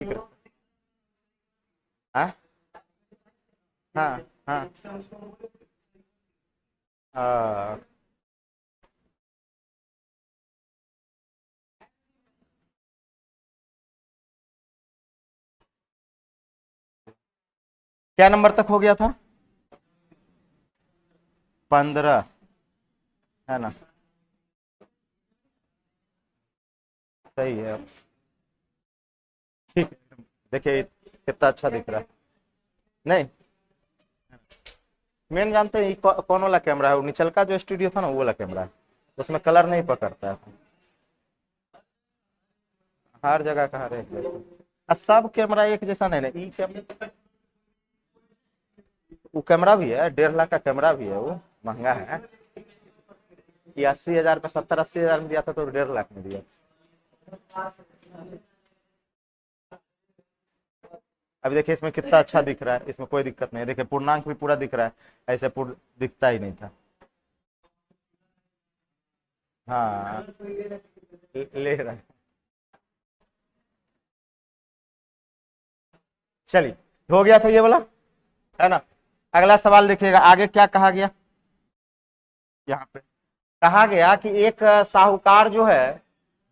दिख रहा? हाँ हाँ हाँ हाँ। क्या नंबर तक हो गया था? 15, है ना? सही है। ठीक है, देखिए कितना अच्छा दिख रहा है। नहीं, मेन जानते हैं कौन वाला कैमरा है? वो निचल का जो स्टूडियो था ना, वो वाला कैमरा है, उसमें कलर नहीं पकड़ता है। हर जगह का हर एक सब कैमरा एक जैसा नहीं ना। ई कैमरा, वो कैमरा भी है, 1.5 लाख का कैमरा भी है, वो महंगा है। ये 80,000 का, 70-80 हजार में दिया था, तो 1.5 लाख में दिया। अभी देखिए इसमें कितना अच्छा दिख रहा है, इसमें कोई दिक्कत नहीं है। देखिए पूर्णांक भी पूरा दिख रहा है, ऐसे पूर्ण दिखता ही नहीं था। हाँ, ले रहा है। चलिए, हो गया था ये वाला, है ना? अगला सवाल देखिएगा, आगे क्या कहा गया। यहाँ पे कहा गया कि एक साहूकार जो है,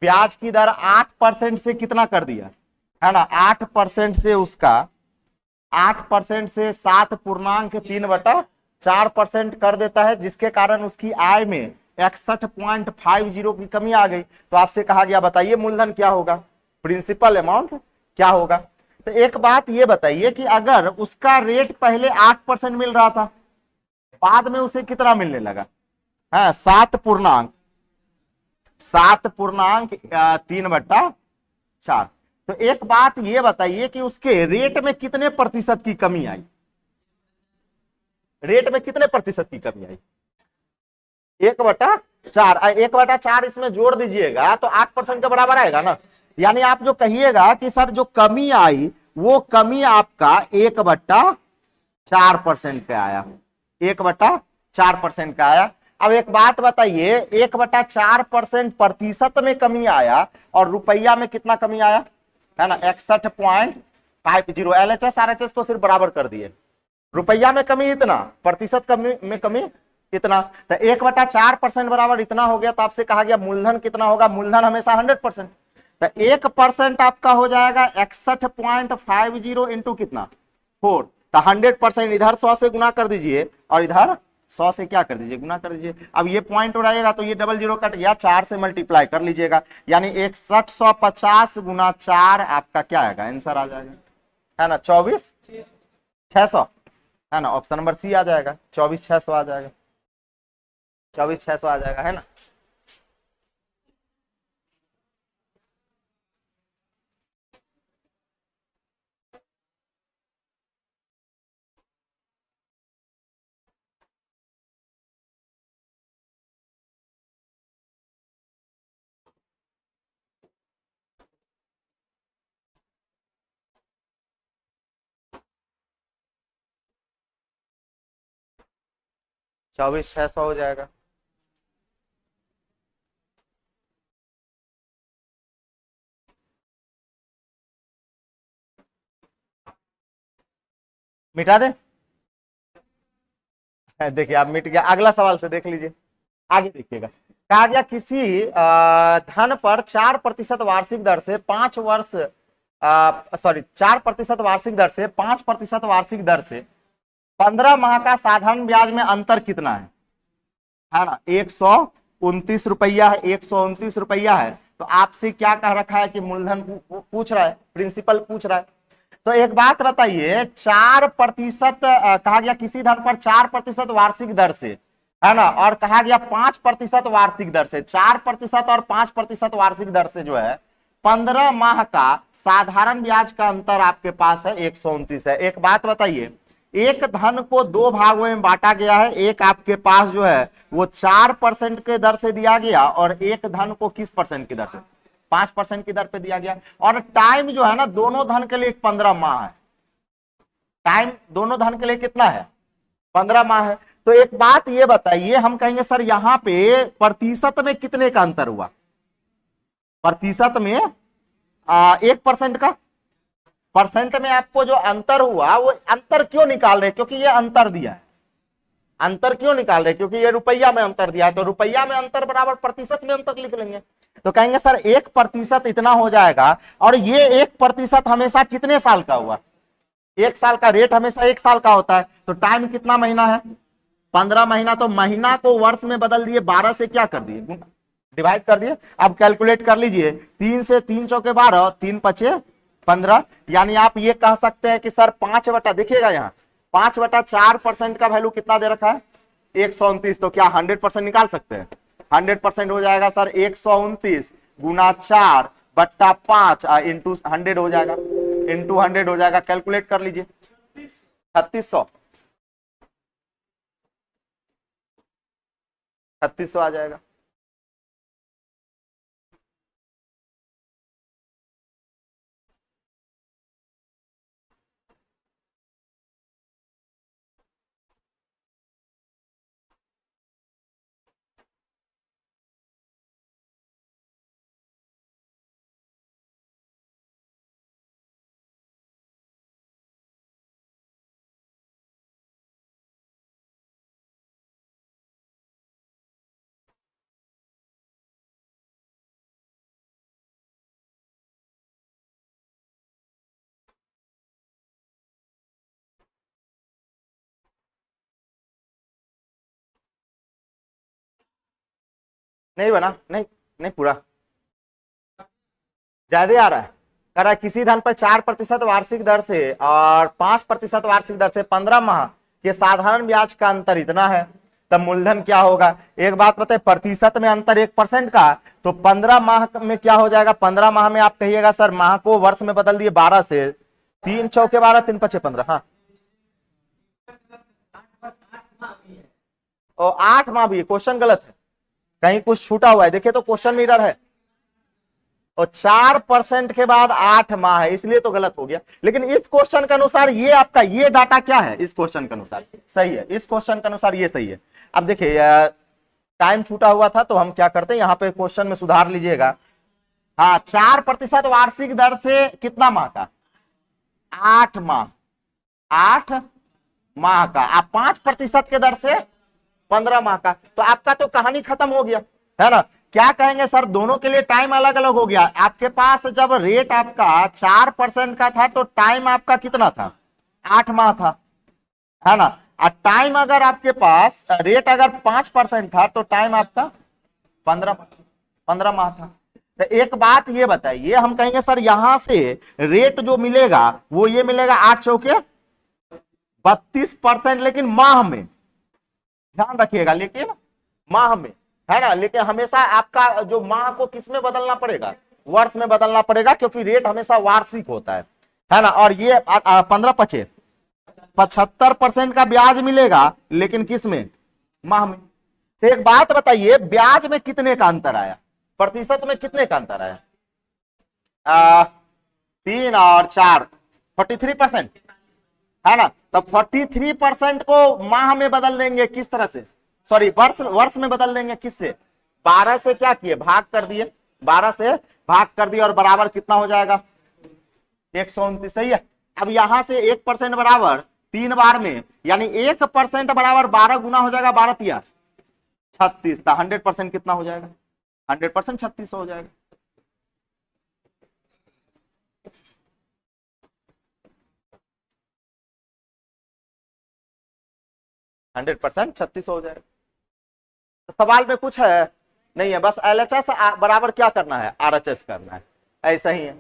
ब्याज की दर 8% से कितना कर दिया, है ना? 8% से उसका, 8% से 7.3/4% कर देता है, जिसके कारण उसकी आय में 61.50 की कमी आ गई। तो आपसे कहा गया बताइए मूलधन क्या होगा, प्रिंसिपल अमाउंट क्या होगा। तो एक बात ये बताइए कि अगर उसका रेट पहले 8% मिल रहा था, बाद में उसे कितना मिलने लगा? है 7.3/4। तो एक बात ये बताइए कि उसके रेट में कितने प्रतिशत की कमी आई? रेट में कितने प्रतिशत की कमी आई? 1/4। 1/4 इसमें जोड़ दीजिएगा तो 8% के बराबर आएगा ना। यानी आप जो कहिएगा कि सर जो कमी आई, वो कमी आपका 1/4% का आया, 1/4% का आया। अब एक बात बताइए, 1/4% प्रतिशत में कमी आया, और रुपया में कितना कमी आया, है ना? 61.50। LHS RHS को सिर्फ बराबर कर दिए, रुपया में कमी इतना, प्रतिशत कमी में कमी इतना। तो 1/4% बराबर इतना हो गया। तो आपसे कहा गया मूलधन कितना होगा? मूलधन हमेशा 100%। तो 1% आपका हो जाएगा 61.50 इंटू कितना, 4। तो 100% इधर 100 से गुना कर दीजिए, और इधर 100 से क्या कर दीजिए, गुना कर दीजिए। अब ये पॉइंट उड़ाइएगा तो ये डबल जीरो कट गया, 4 से मल्टीप्लाई कर लीजिएगा, यानी 6150 गुना 4 आपका क्या आएगा, आंसर आ जाएगा, है ना? 24,600, है ना? ऑप्शन नंबर सी आ जाएगा, 24,600 आ जाएगा, 24,600 आ जाएगा, है ना? चौबीस छह सौ हो जाएगा। मिटा दे, देखिए आप मिट गया। अगला सवाल से देख लीजिए, आगे देखिएगा। कहा गया किसी धन पर 4% वार्षिक दर से 5 वर्ष, 4% वार्षिक दर से 5% वार्षिक दर से 15 माह का साधारण ब्याज में अंतर कितना है ना? 129 रुपया है, 129 रुपया है। तो आपसे क्या कह रखा है कि मूलधन पूछ रहा है, प्रिंसिपल पूछ रहा है। तो एक बात बताइए, 4% कहा गया किसी धन पर 4% वार्षिक दर से, है ना? और कहा गया 5% वार्षिक दर से, 4% और 5% वार्षिक दर से जो है 15 माह का साधारण ब्याज का अंतर आपके पास है 129 है। एक बात बताइए, एक धन को 2 भागों में बांटा गया है, एक आपके पास जो है वो 4% के दर से दिया गया, और एक धन को किस परसेंट की दर से, 5% की दर पे दिया गया। और टाइम जो है ना, दोनों धन के लिए 15 माह है। टाइम दोनों धन के लिए कितना है, 15 माह है। तो एक बात ये बताइए, हम कहेंगे सर यहां पे प्रतिशत में कितने का अंतर हुआ, प्रतिशत में 1% का, परसेंट में आपको जो अंतर हुआ वो अंतर क्यों निकाल रहे, क्योंकि ये अंतर दिया है। अंतर क्यों निकाल रहे, क्योंकि ये रुपया में अंतर दिया है, तो रुपया में अंतर बराबर प्रतिशत में अंतर लिख लेंगे। तो कहेंगे सर 1% इतना हो जाएगा, और ये 1% हमेशा कितने साल का हुआ, 1 साल का रेट हमेशा 1 साल का होता है। तो टाइम कितना महीना है, 15 महीना। तो महीना को वर्ष में बदल दिए, 12 से क्या कर दिए, डिवाइड कर दिए। अब कैलकुलेट कर लीजिए, 3 से 3 चौके 12, 3 पचे 15, यानी आप ये कह सकते हैं कि सर 5 बटा, देखिएगा यहाँ 5/4% का वैल्यू कितना दे रखा है, 129। तो क्या 100% निकाल सकते हैं, 100% हो जाएगा सर 129 गुना 4/5 इंटू 100 हो जाएगा, इंटू 100 हो जाएगा। कैलकुलेट कर लीजिए, 3600 आ जाएगा। नहीं बना, नहीं नहीं पूरा ज्यादा आ रहा है। कह रहा है किसी धन पर 4% वार्षिक दर से और 5% वार्षिक दर से 15 माह के साधारण ब्याज का अंतर इतना है, तब मूलधन क्या होगा। एक बात बताए, प्रतिशत में अंतर 1% का, तो 15 माह में क्या हो जाएगा, 15 माह में आप कहिएगा सर माह को वर्ष में बदल दिए 12 से, 3 चौके 12, 3 पचे 15। हाँ, और 8 माह भी, क्वेश्चन गलत है, कहीं कुछ छूटा हुआ है। देखिए तो क्वेश्चन मिरर है, और 4% के बाद 8 माह है, इसलिए तो गलत हो गया। लेकिन इस क्वेश्चन के अनुसार ये आपका ये डाटा क्या है, इस क्वेश्चन के अनुसार सही है, इस क्वेश्चन के अनुसार ये सही है। अब देखिए टाइम छूटा हुआ था, तो हम क्या करते हैं, यहाँ पे क्वेश्चन में सुधार लीजिएगा। हाँ, 4% वार्षिक दर से कितना माह का, 8 माह, 8 माह का। आप 5% के दर से 15 माह का, तो आपका तो कहानी खत्म हो गया, है ना। क्या कहेंगे सर, दोनों के लिए टाइम अलग अलग हो गया। आपके पास जब रेट आपका 4% का था, तो टाइम आपका कितना था, 8 माह था, है ना। और टाइम अगर आपके पास रेट अगर 5% था, तो टाइम आपका 15 माह था। तो एक बात ये बताइए, हम कहेंगे सर यहां से रेट जो मिलेगा वो ये मिलेगा 8 चौके 32%, लेकिन माह में, ध्यान रखिएगा, लेकिन माह में, है ना। लेकिन हमेशा आपका जो माह को किस में बदलना पड़ेगा, वर्ष में बदलना पड़ेगा, क्योंकि रेट हमेशा वार्षिक होता है ना। और ये 15 पचे 75% का ब्याज मिलेगा, लेकिन किस में, माह में। तो एक बात बताइए, ब्याज में कितने का अंतर आया, प्रतिशत में कितने का अंतर आया, 3 और 4, 43%, है ना। तब 43% को माह में बदल देंगे, किस तरह से, सॉरी वर्ष में बदल देंगे, किससे, 12 से क्या किए, भाग कर दिए, 12 से भाग कर दिए, और बराबर कितना हो जाएगा, 129। सही है। अब यहां से 1% बराबर 3 बार में, यानी 1% बराबर 12 गुना हो जाएगा, 12 तिया 36। 100% कितना हो जाएगा, 100% 3600 हो जाएगा। हंड्रेड परसेंट 3600 हो जाएगा। सवाल में कुछ है नहीं है, बस एलएचएस बराबर क्या करना है, आरएचएस करना है, ऐसा ही है।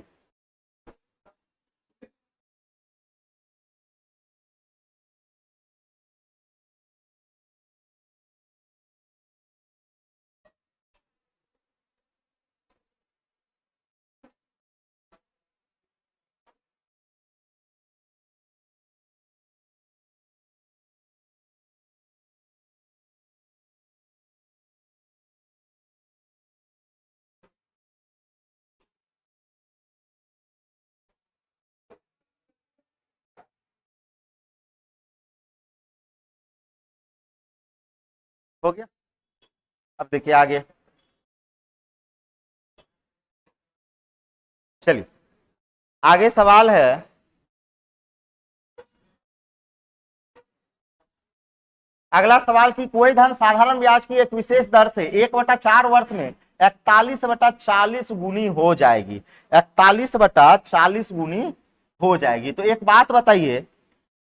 हो गया। अब देखिए आगे, चलिए आगे सवाल है अगला सवाल की कोई धन साधारण ब्याज की एक विशेष दर से 1/4 वर्ष में 41/40 गुनी हो जाएगी। 41/40 गुनी हो जाएगी। तो एक बात बताइए,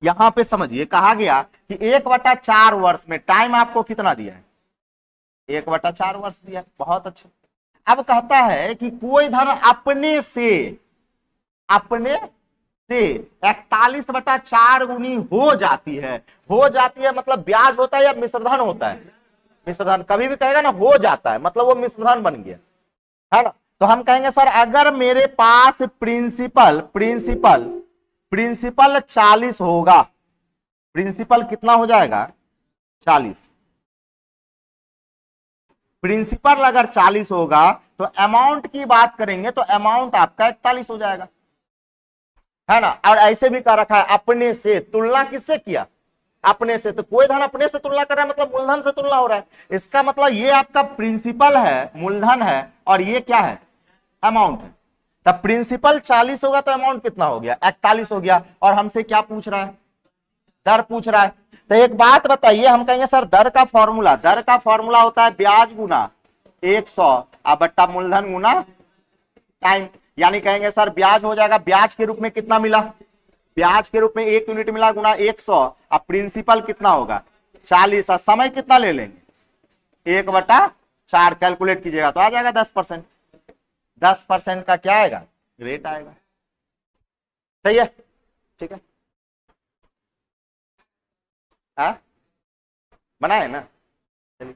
यहां पे समझिए, कहा गया कि 1/4 वर्ष में टाइम आपको कितना दिया है? 1/4 वर्ष दिया है। बहुत अच्छा। अब कहता है कि कोई धन अपने से 41/4 गुनी हो जाती है। हो जाती है मतलब ब्याज होता है या मिश्रधन होता है? मिश्रधन। कभी भी कहेगा ना हो जाता है मतलब वो मिश्रधन बन गया, है ना। तो हम कहेंगे सर अगर मेरे पास प्रिंसिपल 40 होगा, प्रिंसिपल कितना हो जाएगा? 40। प्रिंसिपल अगर 40 होगा तो अमाउंट की बात करेंगे तो अमाउंट आपका 41 हो जाएगा, है ना। और ऐसे भी कह रखा है अपने से, तुलना किससे किया? अपने से। तो कोई धन अपने से तुलना कर रहा है मतलब मूलधन से तुलना हो रहा है। इसका मतलब ये आपका प्रिंसिपल है, मूलधन है, और ये क्या है? अमाउंट है। तब प्रिंसिपल 40 होगा तो अमाउंट कितना हो गया? 41 हो गया। और हमसे क्या पूछ रहा है? दर पूछ रहा है। तो एक बात बताइए, हम कहेंगे सर दर का फॉर्मूला होता है ब्याज गुना 100 बट्टा मूलधन गुना टाइम। यानी कहेंगे सर ब्याज हो जाएगा, ब्याज के रूप में कितना मिला? ब्याज के रूप में 1 यूनिट मिला गुना 100। अब प्रिंसिपल कितना होगा? 40। समय कितना ले लेंगे? 1/4 कैलकुलेट कीजिएगा तो आ जाएगा 10%। 10% का क्या आएगा? रेट आएगा। सही है, ठीक है। बनाए ना? चलिए।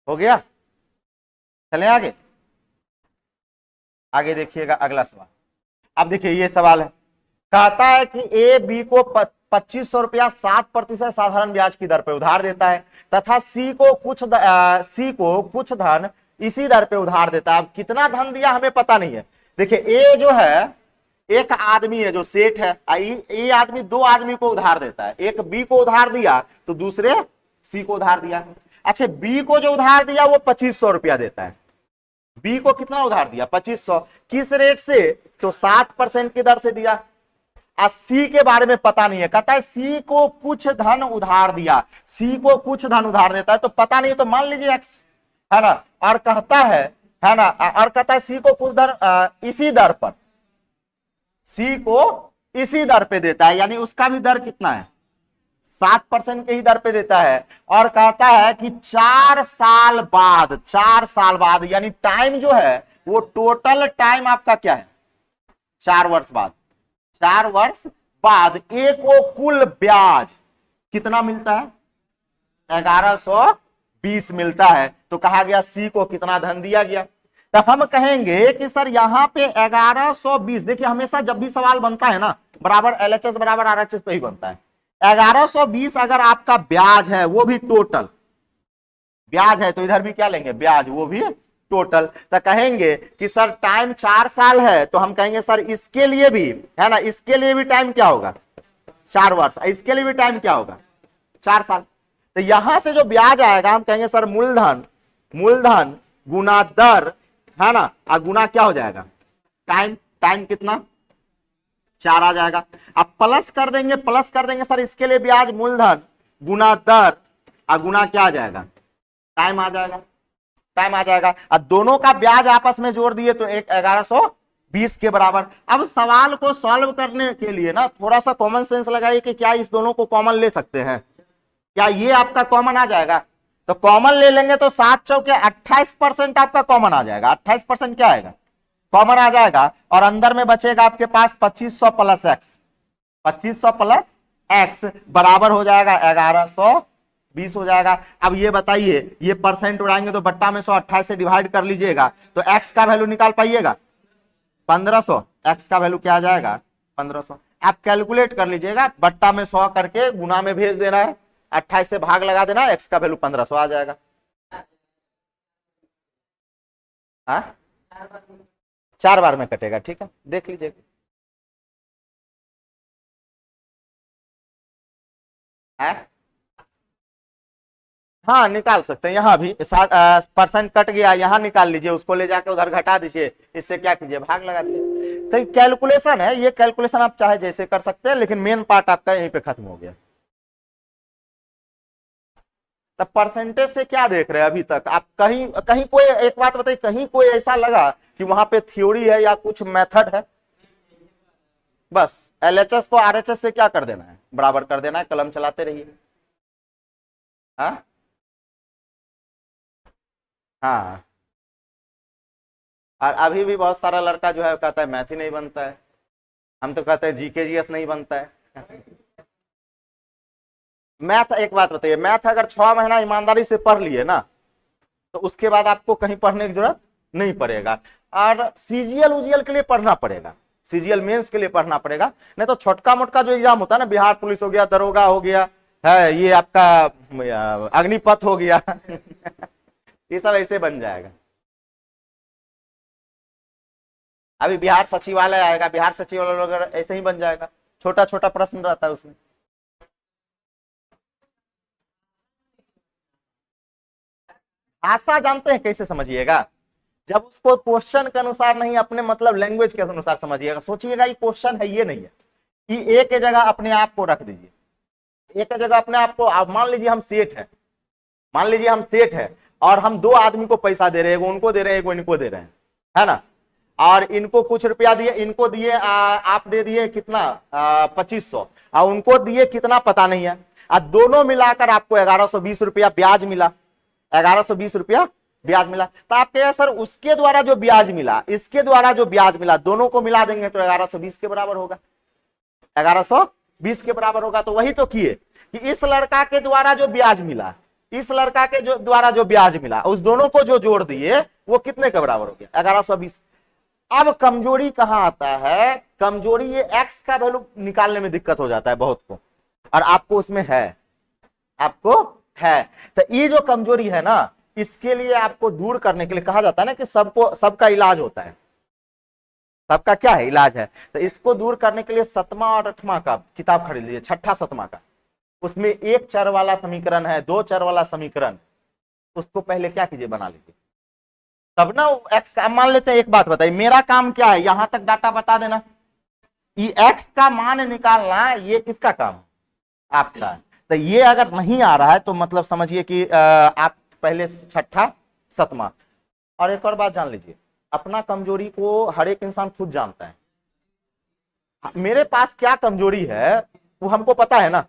हो गया। चलें आगे। आगे देखिएगा अगला सवाल। अब देखिए ये सवाल है, कहता है कि ए बी को 2500 रुपया 7% साधारण ब्याज की दर पर उधार देता है तथा सी को कुछ धन इसी दर पे उधार देता है। अब कितना धन दिया हमें पता नहीं है। देखिए ए जो है एक आदमी है जो सेठ है, ये आदमी 2 आदमी को उधार देता है। एक बी को उधार दिया तो दूसरे सी को उधार दिया। अच्छा, बी को जो उधार दिया वो 2500 रुपया देता है। बी को कितना उधार दिया? 2500। किस रेट से? तो 7% की दर से दिया। सी के बारे में पता नहीं है, कहता है सी को कुछ धन उधार दिया। सी को कुछ धन उधार देता है तो पता नहीं, तो मान लीजिए एक्स, है ना। और कहता है ना, और कहता है सी को कुछ धन इसी दर पर, सी को इसी दर पे देता है, यानी उसका भी दर कितना है? 7% के ही दर पे देता है। और कहता है कि 4 साल बाद, यानी टाइम जो है वो टोटल टाइम आपका क्या है? 4 वर्ष बाद। 4 वर्ष बाद ए को कुल ब्याज कितना मिलता है? 1120 मिलता है। तो कहा गया सी को कितना धन दिया गया? तो हम कहेंगे कि सर यहां पे 1120, देखिए हमेशा जब भी सवाल बनता है ना बराबर एलएचएस बराबर आरएचएस पे ही बनता है। 1120 अगर आपका ब्याज है, वो भी टोटल ब्याज है, तो इधर भी क्या लेंगे? ब्याज, वो भी टोटल। तो कहेंगे कि सर टाइम 4 साल है, तो हम कहेंगे सर इसके लिए भी, है ना, इसके लिए भी टाइम क्या होगा? 4 वर्ष। इसके लिए भी टाइम क्या होगा? 4 साल। तो यहां से जो ब्याज आएगा हम कहेंगे सर मूलधन गुना दर, है ना, और गुना क्या हो जाएगा? टाइम कितना? 4 आ जाएगा। अब प्लस कर देंगे सर इसके लिए ब्याज मूलधन गुना दर और गुना क्या आ जाएगा? टाइम आ जाएगा। और दोनों का ब्याज आपस में जोड़ दिए तो 1120 के बराबर। अब सवाल को सॉल्व करने के लिए ना थोड़ा सा कॉमन सेंस लगाइए कि क्या इस दोनों को कॉमन ले सकते हैं? क्या ये आपका कॉमन आ जाएगा? तो कॉमन ले लेंगे तो 7 चौके 28% आपका कॉमन आ जाएगा। 28% क्या आएगा? कॉमन आ जाएगा। और अंदर में बचेगा आपके पास 2500 प्लस एक्स, 2500 प्लस एक्स बराबर हो जाएगा 1120 हो जाएगा। अब ये बताइए, ये परसेंट उड़ाएंगे तो बट्टा में 128 से डिवाइड कर लीजिएगा, तो एक्स का वैल्यू निकाल पाइएगा 1500। एक्स का वैल्यू क्या आ जाएगा 1500। आप कैलकुलेट कर लीजिएगा, बट्टा में 100 करके गुना में भेज देना है, 28 से भाग लगा देना, एक्स का वैल्यू 1500 आ जाएगा। हाँ 4 बार में कटेगा, ठीक है देख लीजिएगा। हाँ निकाल सकते हैं, यहाँ भी परसेंट कट गया, यहाँ निकाल लीजिए, उसको ले जाके उधर घटा दीजिए, इससे क्या कीजिए भाग लगा दीजिए। तो कैलकुलेशन है, ये कैलकुलेशन आप चाहे जैसे कर सकते हैं, लेकिन मेन पार्ट आपका यहीं पे खत्म हो गया। तब परसेंटेज से क्या देख रहे हैं अभी तक आप? कहीं कहीं कोई एक बात बताइए, कहीं कोई ऐसा लगा कि वहां पे थ्योरी है या कुछ मेथड है? बस एलएचएस को आरएचएस से क्या कर देना है, बराबर कर देना है, कलम चलाते रहिए। हाँ हाँ। और अभी भी बहुत सारा लड़का जो है कहता है मैथ ही नहीं बनता है, हम तो कहते हैं जीके जीएस नहीं बनता है। मैथ, एक बात बताइए, मैथ अगर 6 महीना ईमानदारी से पढ़ लिए ना, तो उसके बाद आपको कहीं पढ़ने की जरूरत नहीं पड़ेगा। और सीजीएल उजीएल के लिए पढ़ना पड़ेगा, सीजीएल मेंस के लिए पढ़ना पड़ेगा, नहीं तो छोटका मोटका जो एग्जाम होता है ना, बिहार पुलिस हो गया, दरोगा हो गया है, ये आपका अग्निपथ हो गया ये सब ऐसे बन जाएगा। अभी बिहार सचिवालय आएगा, बिहार सचिवालय वगैरह ऐसे ही बन जाएगा, छोटा छोटा प्रश्न रहता है उसमें। भाषा जानते हैं कैसे समझिएगा? जब उसको क्वेश्चन के अनुसार नहीं, अपने मतलब लैंग्वेज के अनुसार समझिएगा। सोचिएगा ये क्वेश्चन है, ये नहीं है कि एक जगह अपने आप को रख दीजिए, एक जगह अपने आप को। मान लीजिए हम सेठ है, मान लीजिए हम सेठ है और हम 2 आदमी को पैसा दे रहे हैं, उनको दे रहे हैं, इनको दे रहे हैं, है ना, और इनको कुछ रुपया दिए, इनको दिए आप दे दिए कितना 2500, और उनको दिए कितना पता नहीं है, और दोनों मिलाकर आपको 1120 रुपया ब्याज मिला, 1120 रुपया ब्याज मिला। तो आप कहे सर उसके द्वारा जो ब्याज मिला, इसके द्वारा जो ब्याज मिला, दोनों को मिला देंगे तो 1120 के बराबर होगा, 1120 के बराबर होगा। तो वही तो किए कि इस लड़का के द्वारा जो ब्याज मिला, इस लड़का के जो द्वारा जो ब्याज मिला, उस दोनों को जो जोड़ दिए वो कितने के बराबर हो गया 1120। अब कमजोरी कहां आता है? कमजोरी ये एक्स का वैल्यू निकालने में दिक्कत हो जाता है बहुत को, और आपको उसमें है, आपको है। तो ये जो कमजोरी है ना, इसके लिए आपको दूर करने के लिए कहा जाता है ना कि सबको, सबका इलाज होता है, सबका क्या है इलाज है। तो इसको दूर करने के लिए 7वां और 8वां का किताब खरीद लीजिए, 6ठा 7वां का। उसमें 1 चर वाला समीकरण है, 2 चर वाला समीकरण, उसको पहले क्या कीजिए बना लीजिए, तब ना एक्स का। मान लेते हैं, एक बात बताइए, मेरा काम क्या है, यहां तक डाटा बता देना, ये एक्स का मान निकालना, ये किसका काम है? आपका। तो ये अगर नहीं आ रहा है तो मतलब समझिए कि आप पहले 6ठा 7वां। और एक और बात जान लीजिए, अपना कमजोरी को हर एक इंसान खुद जानता है। मेरे पास क्या कमजोरी है वो हमको पता है ना,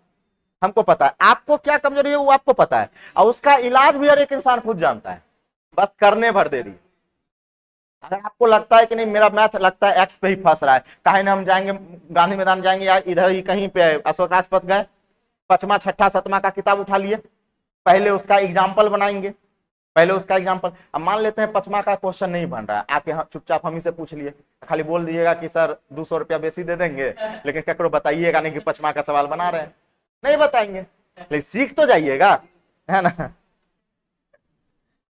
हमको पता है। आपको क्या कमजोरी है वो आपको पता है, और उसका इलाज भी हर एक इंसान खुद जानता है, बस करने भर देरी। अगर आपको लगता है कि नहीं मेरा मैथ लगता है एक्स पे ही फंस रहा है, कहीं ना हम जाएंगे गांधी मैदान जाएंगे या इधर ही कहीं पे अशोक राजपथ गए, 5वां 6ठा 7वां का किताब उठा लिए, पहले उसका एग्जाम्पल बनाएंगे, पहले उसका एग्जाम्पल। अब मान लेते हैं 5वां का क्वेश्चन नहीं बन रहा है, आके चुपचाप हम ही से पूछ लिए, खाली बोल दीजिएगा कि सर 200 रुपया बेसी दे देंगे, लेकिन ककरो बताइएगा नहीं कि 5वां का सवाल बना रहे हैं, नहीं बताएंगे, लेकिन सीख तो जाइएगा, है ना।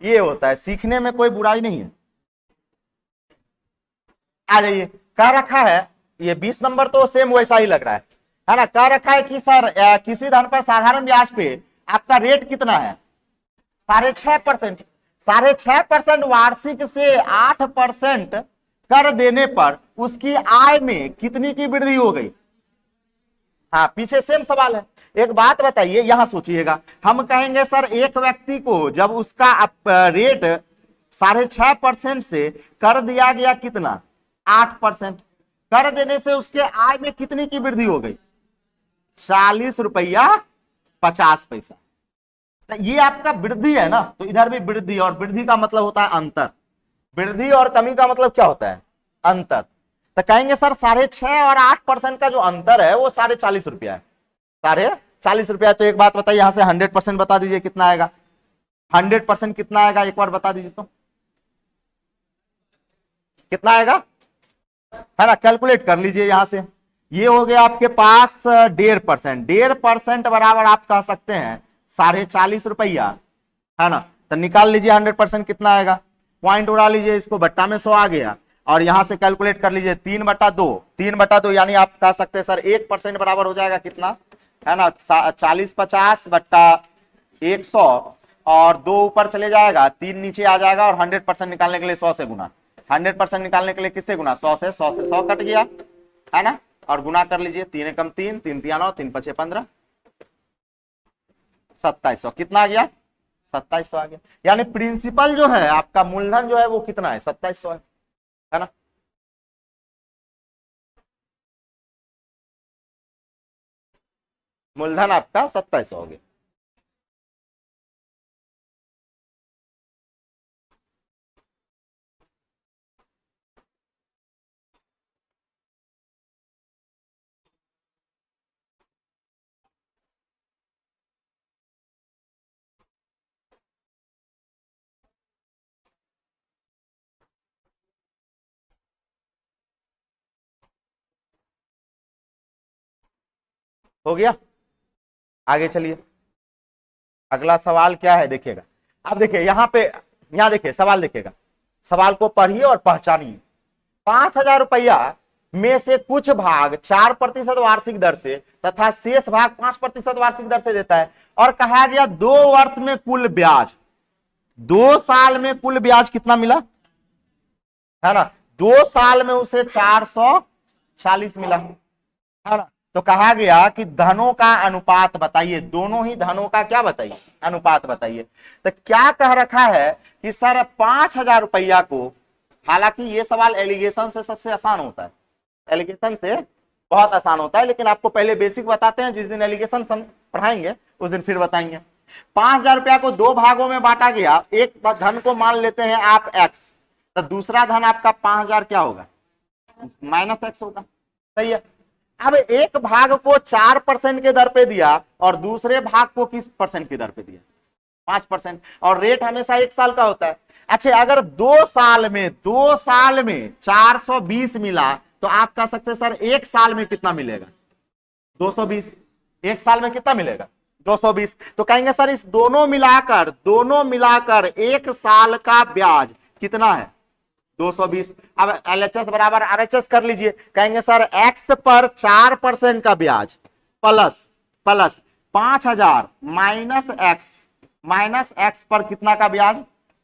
ये होता है, सीखने में कोई बुराई नहीं है। आ जाइए, कह रखा है ये 20 नंबर तो सेम वैसा ही लग रहा है ना। कह रखा है कि सर किसी धन पर साधारण ब्याज पे आपका रेट कितना है, 6.5%। 6.5% वार्षिक से 8% कर देने पर उसकी आय में कितनी की वृद्धि हो गई? हाँ पीछे सेम सवाल है। एक बात बताइए, यहां सोचिएगा, हम कहेंगे सर एक व्यक्ति को जब उसका रेट 6.5% से कर दिया गया कितना 8%, कर देने से उसके आय में कितनी की वृद्धि हो गई? 40 रुपया 50 पैसा। तो ये आपका वृद्धि है ना, तो इधर भी वृद्धि, और वृद्धि का मतलब होता है अंतर, वृद्धि और कमी का मतलब क्या होता है? अंतर। तो कहेंगे सर 6.5 और 8% का जो अंतर है वो 40 रुपया है, ₹40। तो एक बात बताइए, यहां से 100% बता दीजिए कितना आएगा, 100% कितना आएगा एक बार बता दीजिए तो, कितना आएगा, है ना, कैलकुलेट कर लीजिए यहां से। ये हो गया आपके पास 1.5%, 1.5% बराबर आप कह सकते हैं ₹40.5, है ना। तो निकाल लीजिए 100% कितना आएगा, पॉइंट उड़ा लीजिए, इसको बट्टा में 100 आ गया, और यहां से कैलकुलेट कर लीजिए 3/2, 3/2 यानी आप कह सकते हैं सर 1% बराबर हो जाएगा कितना, है ना, 40/50/100, और 2 ऊपर चले जाएगा, 3 नीचे आ जाएगा, और 100% निकालने के लिए 100 से गुना, 100% निकालने के लिए किससे गुना, 100 से, 100 से 100 कट गया, है ना, और गुना कर लीजिए, 3 एकम 3, 3 तिया 9, 3 पचे 15, 2700 कितना आ गया, 2700 आ गया। यानी प्रिंसिपल जो है आपका, मूलधन जो है वो कितना है, 2700 है ना। मूलधन आपका 2700 हो गया। हो गया, आगे चलिए, अगला सवाल क्या है देखिएगा। अब देखिए यहां पे, यहां देखिए सवाल देखिएगा, सवाल को पढ़िए और पहचानिए। ₹5000 में से कुछ भाग 4% वार्षिक दर से तथा शेष भाग 5% वार्षिक दर से देता है, और कहा गया 2 वर्ष में कुल ब्याज, 2 साल में कुल ब्याज कितना मिला, है ना, 2 साल में उसे 440 मिला, है ना। तो कहा गया कि धनों का अनुपात बताइए, दोनों ही धनों का क्या बताइए, अनुपात बताइए। तो क्या कह रखा है कि सर ₹5000 को, हालांकि ये सवाल एलिगेशन से सबसे आसान होता है, एलिगेशन से बहुत आसान होता है, लेकिन आपको पहले बेसिक बताते हैं, जिस दिन एलिगेशन पढ़ाएंगे उस दिन फिर बताएंगे। ₹5000 को 2 भागों में बांटा गया, एक धन को मान लेते हैं आप x, तो दूसरा धन आपका 5000 क्या होगा, -x होगा, सही है। अब एक भाग को 4% के दर पे दिया, और दूसरे भाग को किस परसेंट की दर पे दिया, 5%, और रेट हमेशा 1 साल का होता है। अच्छा, अगर 2 साल में 420 मिला, तो आप कह सकते हैं सर 1 साल में कितना मिलेगा, 220, 1 साल में कितना मिलेगा, 220। तो कहेंगे सर इस दोनों मिलाकर 1 साल का ब्याज कितना है, 220। अब LHS बराबर RHS कर लीजिए, कहेंगे सर x पर 4% का ब्याज प्लस 5000 माइनस x पर कितना का ब्याज,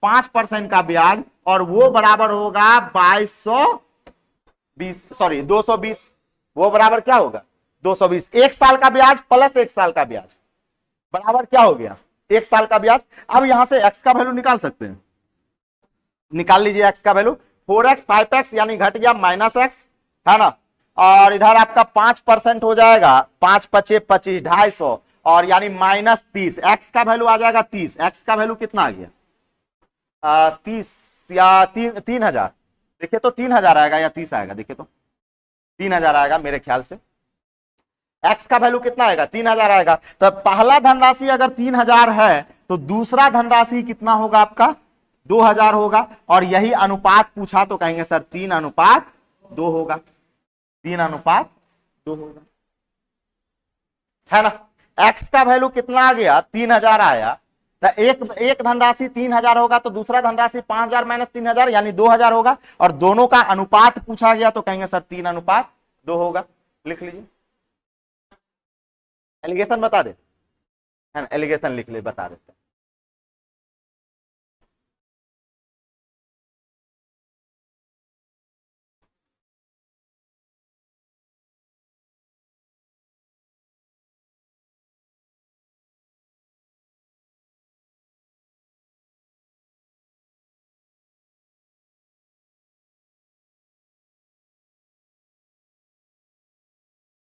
5% का ब्याज, और वो बराबर होगा 220, वो बराबर क्या होगा, 220। 1 साल का ब्याज प्लस 1 साल का ब्याज बराबर क्या हो गया, 1 साल का ब्याज। अब यहां से x का वैल्यू निकाल सकते हैं, निकाल लीजिए x का वैल्यू, 4x 5x यानी घट गया -x, है ना, और इधर आपका 5% हो जाएगा, 5 पचे 25, 250, और यानी -30, x का वैल्यू आ जाएगा 30, x का वैल्यू कितना आ गया, 30 या 3000, देखिए तो 3000 आएगा या 30 आएगा, देखिए तो 3000 आएगा मेरे ख्याल से, x का वैल्यू कितना आएगा, 3000 आएगा। तो पहला धनराशि अगर 3000 है, तो दूसरा धनराशि कितना होगा आपका, 2000 होगा, और यही अनुपात पूछा तो कहेंगे सर 3:2 होगा, 3:2 होगा, है ना। x का वैल्यू कितना आ गया, 3000 आया, तो एक धनराशि 3000 होगा, तो दूसरा धनराशि 5000 माइनस 3000 यानी 2000 होगा, और दोनों का अनुपात पूछा गया तो कहेंगे सर 3:2 होगा, लिख लीजिए, एलिगेशन बता दे, है ना, एलिगेशन लिख ले, बता देते हैं।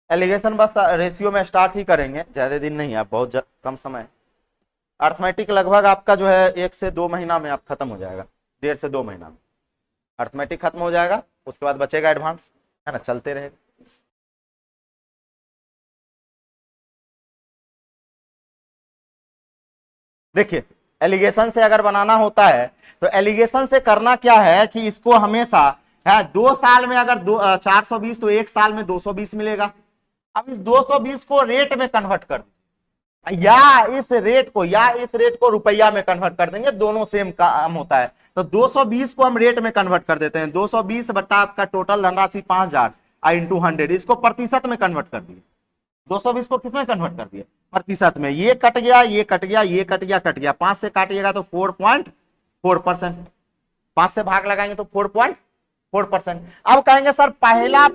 एलिगेशन बस रेशियो में स्टार्ट ही करेंगे, ज्यादा दिन नहीं है, बहुत कम समय। अर्थमेटिक लगभग आपका जो है 1 से 2 महीना में आप खत्म हो जाएगा, 1.5 से 2 महीना में अर्थमेटिक खत्म हो जाएगा, उसके बाद बचेगा एडवांस, है ना, चलते रहेगा। देखिए एलिगेशन से अगर बनाना होता है तो एलिगेशन से करना क्या है कि इसको हमेशा है 2 साल में अगर 420 तो 1 साल में 220 मिलेगा। अब इस 220 को रेट में कन्वर्ट कर दीजिए या इस रेट को रुपया में कन्वर्ट कर देंगे, दोनों सेम काम होता है। तो 220 को हम रेट में कन्वर्ट कर देते हैं, 220 बट्टा आपका टोटल धनराशि 5000 इंटू 100, इसको प्रतिशत में कन्वर्ट कर दिए। 220 को किसमें कन्वर्ट कर दिया? प्रतिशत में। ये कट गया, ये कट गया, ये कट गया, कट गया, 5 से काटिएगा तो 4.4%, 5 से भाग लगाएंगे तो 4.4%। अब कहेंगे सर पहला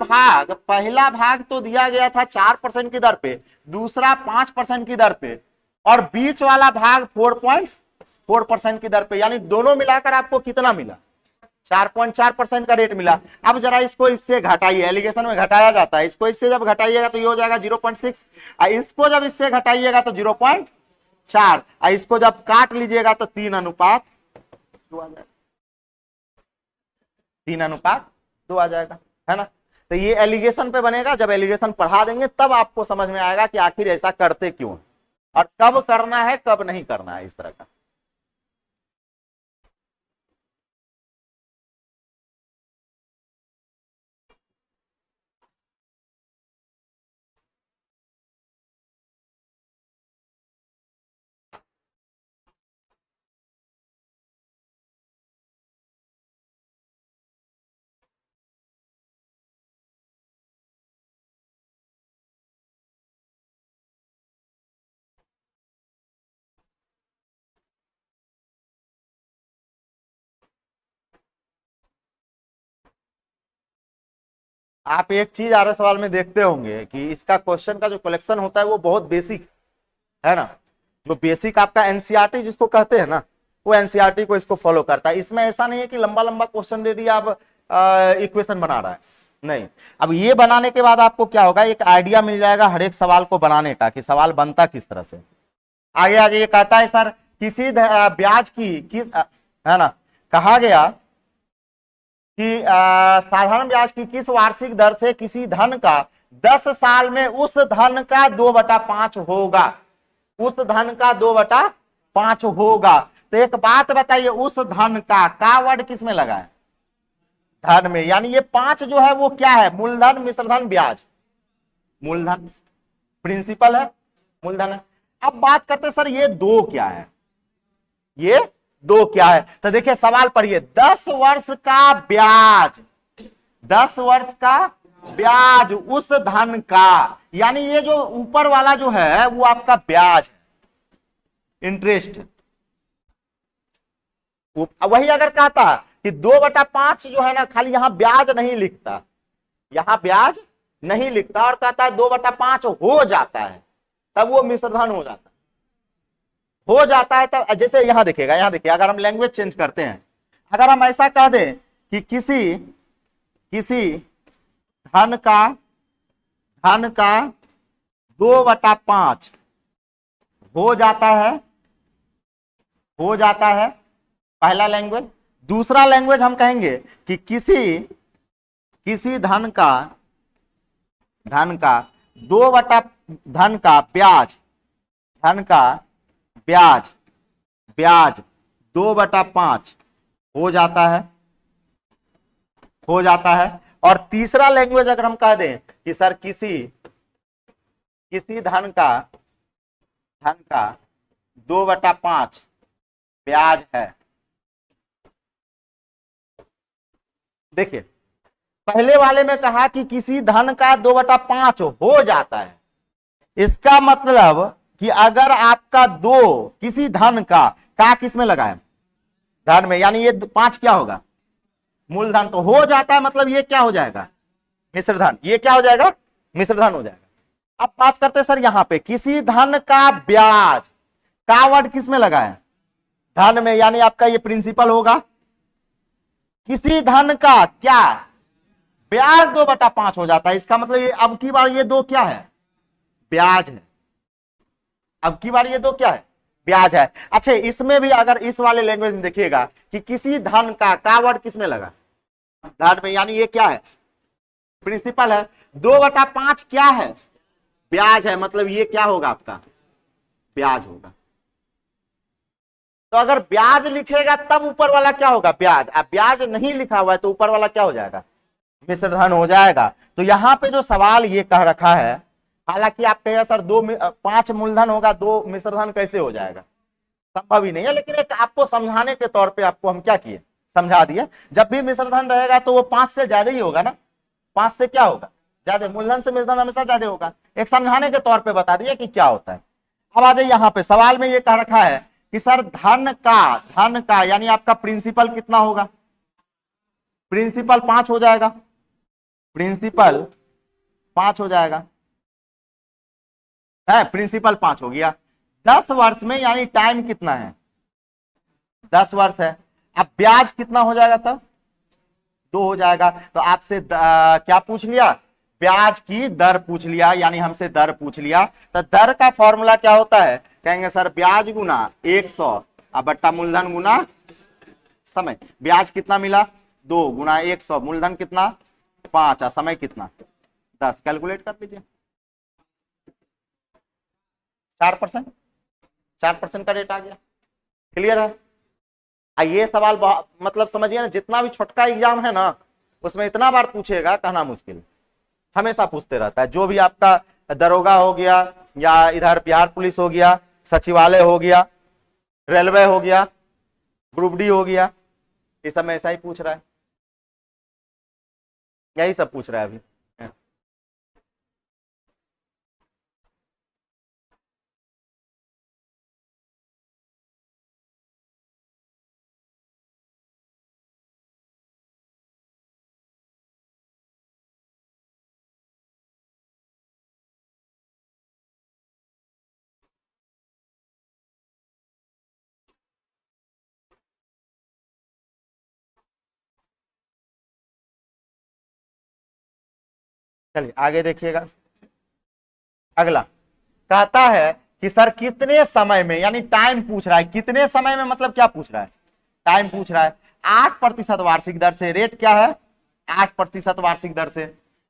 भाग तो दिया गया था 4% की दर पे, दूसरा 5% की दर पे, और बीच वाला भाग 4.4% की दर पे, यानी दोनों मिलाकर आपको कितना मिला? 4.4% का रेट मिला। अब जरा इसको इससे घटाइए, एलिगेशन में घटाया जाता है, इसको इससे जब घटाइएगा तो ये हो जाएगा 0.6, इसको जब इससे घटाइएगा तो 0.4, इसको जब काट लीजिएगा तो 3:2 आ जाएगा, 3:2 आ जाएगा, है ना। तो ये एलिगेशन पे बनेगा, जब एलिगेशन पढ़ा देंगे तब आपको समझ में आएगा कि आखिर ऐसा करते क्यों और कब करना है कब नहीं करना है, इस तरह का। आप एक चीज आ रहे सवाल में देखते होंगे कि इसका क्वेश्चन का जो कलेक्शन होता है वो बहुत बेसिक है ना, जो बेसिक आपका एनसीईआरटी जिसको कहते हैं ना, वो एनसीईआरटी को इसको फॉलो करता है। इसमें ऐसा नहीं है कि लंबा लंबा क्वेश्चन दे दिया आप इक्वेशन बना रहा है, नहीं। अब ये बनाने के बाद आपको क्या होगा, एक आइडिया मिल जाएगा हर एक सवाल को बनाने का कि सवाल बनता किस तरह से। आगे आगे ये कहता है सर किसी ब्याज की किस है ना, कहा गया कि साधारण ब्याज की किस वार्षिक दर से किसी धन का 10 साल में उस धन का 2/5 होगा, उस धन का 2/5 होगा। तो एक बात बताइए, उस धन का वर्ड किस में लगा है? धन में, यानी ये 5 जो है वो क्या है? मूलधन, मिश्रधन, ब्याज। मूलधन प्रिंसिपल है, मूलधन है। अब बात करते सर ये 2 क्या है, ये 2 क्या है? तो देखिए सवाल पढ़िए, 10 वर्ष का ब्याज, 10 वर्ष का ब्याज उस धन का, यानी ये जो ऊपर वाला जो है वो आपका ब्याज है, इंटरेस्ट। वही अगर कहता कि 2/5 जो है ना, खाली यहां ब्याज नहीं लिखता, यहां ब्याज नहीं लिखता और कहता है 2/5 हो जाता है, तब वो मिश्रधन हो जाता है, हो जाता है। तब जैसे यहां देखिएगा, यहां देखिए, अगर हम लैंग्वेज चेंज करते हैं, अगर हम ऐसा कह दें कि किसी धन का 2/5 हो जाता है, पहला लैंग्वेज। दूसरा लैंग्वेज हम कहेंगे कि किसी धन का 2/5 हो जाता है। और तीसरा लैंग्वेज अगर हम कह दें कि सर किसी धन का 2/5 ब्याज है। देखिए पहले वाले में कहा कि किसी धन का 2/5 हो जाता है, इसका मतलब कि अगर आपका 2 किसी धन का किस में लगा है? धन में, यानी ये 5 क्या होगा? मूलधन। तो हो जाता है मतलब ये क्या हो जाएगा? मिश्रधन। ये क्या हो जाएगा? मिश्रधन हो जाएगा। अब बात करते हैं सर यहां पे किसी धन का ब्याज का वर्ड किस में लगा है? धन में, यानी आपका ये प्रिंसिपल होगा। किसी धन का क्या ब्याज 2/5 हो जाता है, इसका मतलब ये अब की बार ये 2 क्या है? ब्याज है। अब की बार ये 2 क्या है? ब्याज है। अच्छा इसमें भी अगर इस वाले लैंग्वेज में देखिएगा कि किसी धन का वर्ड किस में लगा? धन में, यानी ये क्या है? प्रिंसिपल है। 2/5 क्या है? ब्याज है, मतलब ये क्या होगा? आपका ब्याज होगा। तो अगर ब्याज लिखेगा तब ऊपर वाला क्या होगा, ब्याज। अब ब्याज नहीं लिखा हुआ है तो ऊपर वाला क्या हो जाएगा, मिश्र धन हो जाएगा। तो यहां पे जो सवाल ये कह रखा है, हालांकि आप कहेगा सर 5 मूलधन होगा 2 मिश्र धन कैसे हो जाएगा, संभव ही नहीं है, लेकिन एक आपको समझाने के तौर पे आपको हम क्या किए, समझा दिए। जब भी मिश्र धन रहेगा तो वो 5 से ज्यादा ही होगा ना, 5 से क्या होगा, ज्यादा। मूलधन से मिश्र धन हमेशा ज्यादा होगा, एक समझाने के तौर पे बता दिया कि क्या होता है। अब आ जाइए यहाँ पे सवाल में ये कह रखा है कि सर धन का यानी आपका प्रिंसिपल कितना होगा, प्रिंसिपल 5 हो जाएगा, प्रिंसिपल 5 हो जाएगा है, प्रिंसिपल 5 हो गया 10 वर्ष में, यानी टाइम कितना है 10 वर्ष है। अब ब्याज कितना हो जाएगा तब 2 हो जाएगा। तो आपसे क्या पूछ लिया, ब्याज की दर पूछ लिया, यानी हमसे दर पूछ लिया। तो दर का फॉर्मूला क्या होता है, कहेंगे सर ब्याज गुना 100 अब बट्टा मूलधन गुना समय। ब्याज कितना मिला 2 गुना 100, मूलधन कितना 5 और समय कितना 10, कैलकुलेट कर लीजिए। 4% का रेट आ गया। क्लियर है। ये सवाल मतलब समझिए ना, जितना भी छोटका एग्जाम है ना उसमें इतना बार पूछेगा कहना मुश्किल, हमेशा पूछते रहता है। जो भी आपका दरोगा हो गया या इधर बिहार पुलिस हो गया, सचिवालय हो गया, रेलवे हो गया, ग्रुप डी हो गया, ये सब में ऐसा ही पूछ रहा है, यही सब पूछ रहा है अभी। चलिए आगे देखिएगा। अगला कहता है कि सर कितने समय में, यानी टाइम पूछ रहा है, कितने समय में मतलब क्या पूछ रहा है, टाइम पूछ रहा है। 8% वार्षिक दर से, रेट क्या है 8% वार्षिक दर से,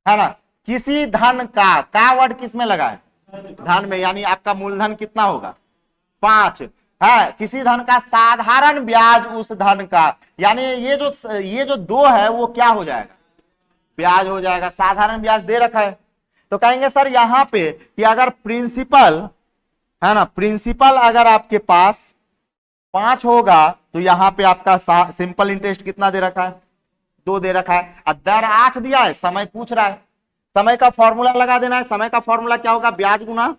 है ना। किसी धन का वर्ड किस में लगा है, धन में, यानी आपका मूलधन कितना होगा 5 है। किसी धन का साधारण ब्याज उस धन का, यानी ये जो 2 है वो क्या हो जाएगा, ब्याज हो जाएगा, साधारण ब्याज दे रखा है। तो कहेंगे सर यहां पे कि अगर प्रिंसिपल है ना, प्रिंसिपल अगर आपके पास 5 होगा तो यहां पे आपका सिंपल इंटरेस्ट कितना दे रखा है 2 दे रखा है। अब दर 8 दिया है, समय पूछ रहा है, समय का फॉर्मूला लगा देना है। समय का फॉर्मूला क्या होगा, ब्याज गुना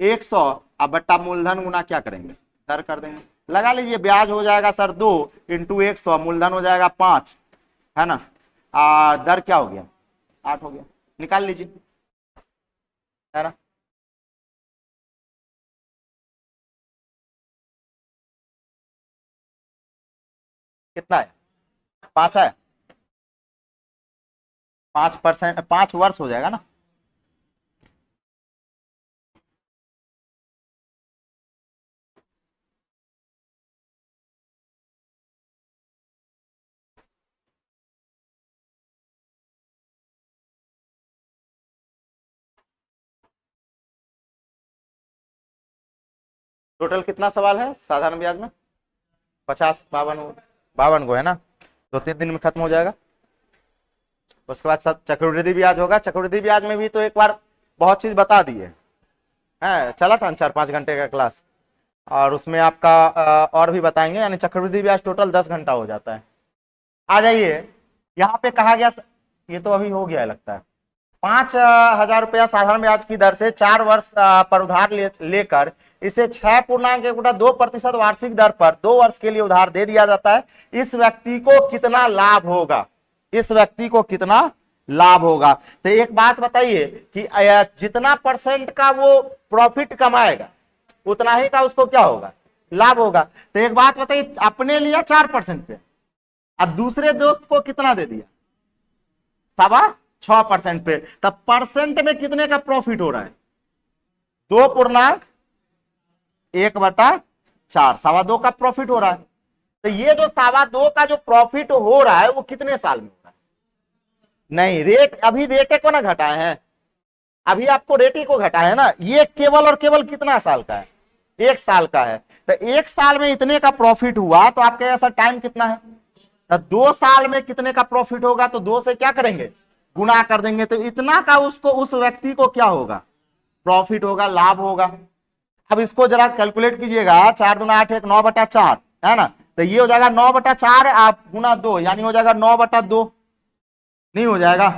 100 अब बट्टा मूलधन गुना क्या करेंगे, दर कर देंगे। लगा लीजिए, ब्याज हो जाएगा सर 2 इंटू 100, मूलधन हो जाएगा 5, है ना, दर क्या हो गया 8 हो गया, निकाल लीजिए, है ना। कितना है 5 है, 5%, 5 वर्ष हो जाएगा ना। टोटल कितना सवाल है साधारण ब्याज में, 50 52 को है ना, 2-3 दिन में खत्म हो जाएगा। उसके बाद सब चक्रवृद्धि ब्याज होगा। चक्रवृद्धि ब्याज में भी तो एक बार बहुत चीज बता दी है, चला था 4-5 घंटे का क्लास, और उसमें आपका और भी बताएंगे, यानी चक्रवृद्धि ब्याज टोटल 10 घंटा हो जाता है। आ जाइए, यहाँ पे कहा गया, ये तो अभी हो गया है लगता है, 5,000 रुपया साधारण ब्याज की दर से 4 वर्ष पर उधार लेकर इसे 6.2% वार्षिक दर पर 2 वर्ष के लिए उधार दे दिया जाता है। इस व्यक्ति को कितना लाभ होगा, इस व्यक्ति को कितना लाभ होगा। तो एक बात बताइए कि जितना % का वो प्रॉफिट कमाएगा उतना ही का उसको क्या होगा, लाभ होगा। तो एक बात बताइए, अपने लिया 4% पे और दूसरे दोस्त को कितना दे दिया 6.5% पे, तब परसेंट में कितने का प्रॉफिट हो रहा है 2.1/4, 2.25 का प्रॉफिट हो रहा है। तो ये जो 2.25 का जो प्रॉफिट हो रहा है वो कितने साल में हो रहा है, नहीं रेट, अभी रेटे को ना घटाए हैं, अभी आपको रेट ही को घटाए है ना। ये केवल और केवल कितना साल का है, 1 साल का है, तो 1 साल में इतने का प्रॉफिट हुआ, तो आपके ऐसा टाइम कितना है, तो 2 साल में कितने का प्रॉफिट होगा, तो 2 से क्या करेंगे, गुना कर देंगे, तो इतना का उसको, उस व्यक्ति को क्या होगा, प्रॉफिट होगा, लाभ होगा। अब इसको जरा कैलकुलेट कीजिएगा, 4 दूना 8, 1 9/4 है ना, तो ये हो जाएगा 9/4, आप गुना 2, यानी हो जाएगा 9/2, नहीं हो जाएगा,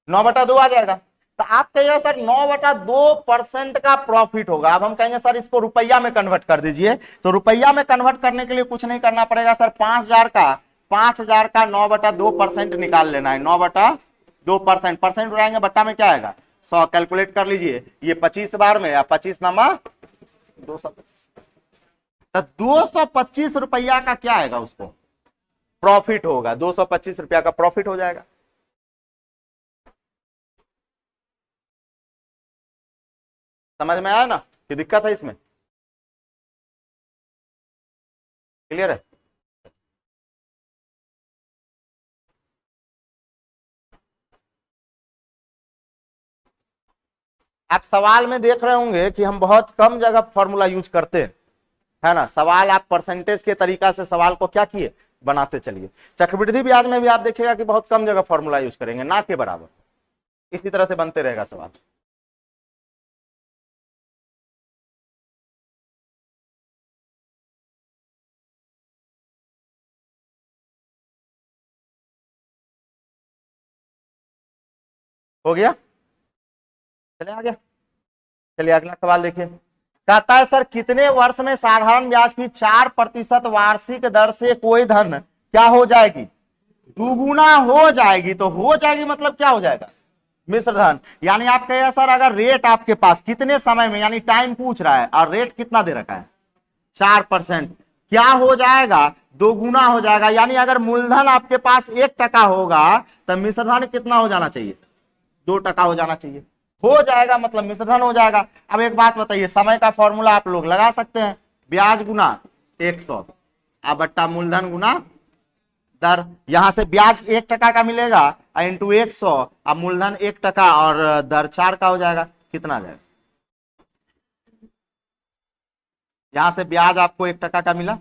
9/2 आ जाएगा। तो आप कहिए सर 9/2% का प्रॉफिट होगा। अब हम कहेंगे सर इसको रुपया में कन्वर्ट कर दीजिए, तो रुपया में कन्वर्ट करने के लिए कुछ नहीं करना पड़ेगा सर, 5,000 का 9/2% निकाल लेना है, 9/2%, परसेंट उड़ाएंगे, बट्टा में क्या आएगा 100, कैलकुलेट कर लीजिए, ये 25 बार में, या 25 नमा 225, तो 225 रुपया का क्या आएगा, उसको प्रॉफिट होगा, 225 रुपया का प्रॉफिट हो जाएगा। समझ में आया ना कि दिक्कत है इसमें, क्लियर है। आप सवाल में देख रहे होंगे कि हम बहुत कम जगह फॉर्मूला यूज करते हैं, है ना, सवाल आप परसेंटेज के तरीका से सवाल को क्या किए, बनाते चलिए। चक्रवृद्धि ब्याज में भी आप देखिएगा कि बहुत कम जगह फॉर्मूला यूज करेंगे, ना के बराबर, इसी तरह से बनते रहेगा सवाल। हो गया, चलिए आ गया, चलिए अगला सवाल देखिए। कहता है सर कितने वर्ष में साधारण ब्याज की 4% वार्षिक दर से कोई धन क्या हो जाएगी, दुगुना हो जाएगी। तो हो जाएगी मतलब क्या हो जाएगा, मिश्र धन। यानी आप कहिए सर अगर रेट आपके पास कितने समय में, यानी टाइम पूछ रहा है, और रेट कितना दे रखा है 4%, क्या हो जाएगा, दोगुना हो जाएगा। यानी अगर मूलधन आपके पास 1% होगा, तो मिश्र धन कितना हो जाना चाहिए, 2% हो जाना चाहिए, हो जाएगा मतलब मिश्रधन हो जाएगा। अब एक बात बताइए, समय का फॉर्मूला आप लोग लगा सकते हैं, ब्याज गुना 100 अब बट्टा मूलधन गुना दर। यहां से ब्याज 1% का मिलेगा, इंटू 100, अब मूलधन 1% और दर 4 का हो जाएगा, कितना आ जाएगा, यहां से ब्याज आपको 1% का मिला,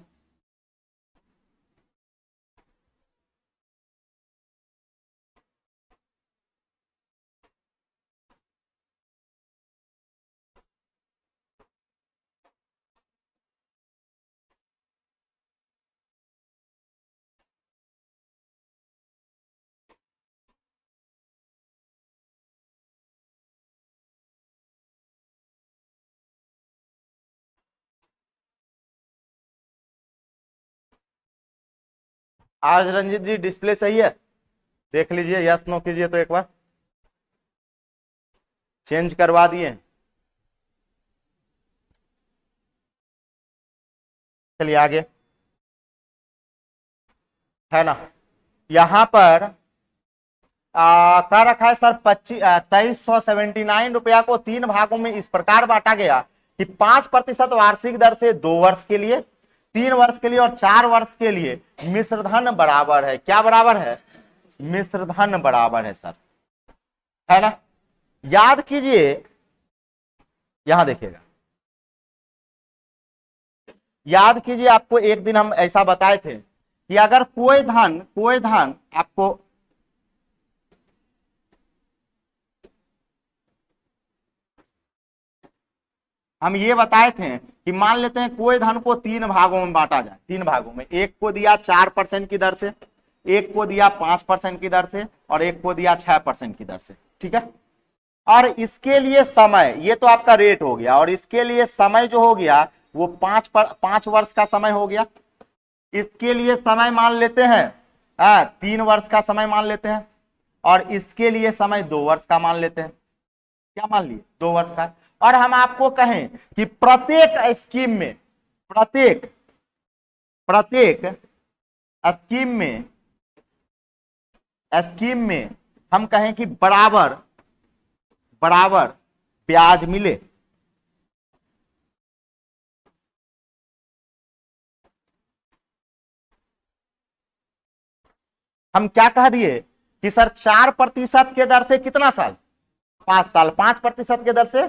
आज रंजीत जी डिस्प्ले सही है, देख लीजिए, यस नो कीजिए तो एक बार, चेंज करवा दिए, चलिए आगे, है ना। यहां पर क्या रखा है सर, 2379 रुपया को 3 भागों में इस प्रकार बांटा गया कि 5% वार्षिक दर से 2 वर्ष के लिए, 3 वर्ष के लिए और 4 वर्ष के लिए मिश्रधन बराबर है, क्या बराबर है, मिश्रधन बराबर है सर, है ना। याद कीजिए, यहां देखिएगा, याद कीजिए, आपको एक दिन हम ऐसा बताए थे कि अगर कोई धन आपको, हम ये बताए थे कि मान लेते हैं कोई धन को 3 भागों में बांटा जाए, 3 भागों में, एक को दिया 4% की दर से, एक को दिया 5% की दर से, और एक को दिया 6% की दर से, ठीक है। और इसके लिए समय, ये तो आपका रेट हो गया, और इसके लिए समय जो हो गया वो 5 वर्ष का समय हो गया। इसके लिए समय मान लेते हैं 3 वर्ष का समय मान लेते हैं, और इसके लिए समय 2 वर्ष का मान लेते हैं, क्या मान लिए, 2 वर्ष का। और हम आपको कहें कि प्रत्येक स्कीम में, प्रत्येक स्कीम में हम कहें कि बराबर बराबर ब्याज मिले, हम क्या कह दिए कि सर 4% के दर से कितना साल, 5 साल, 5% के दर से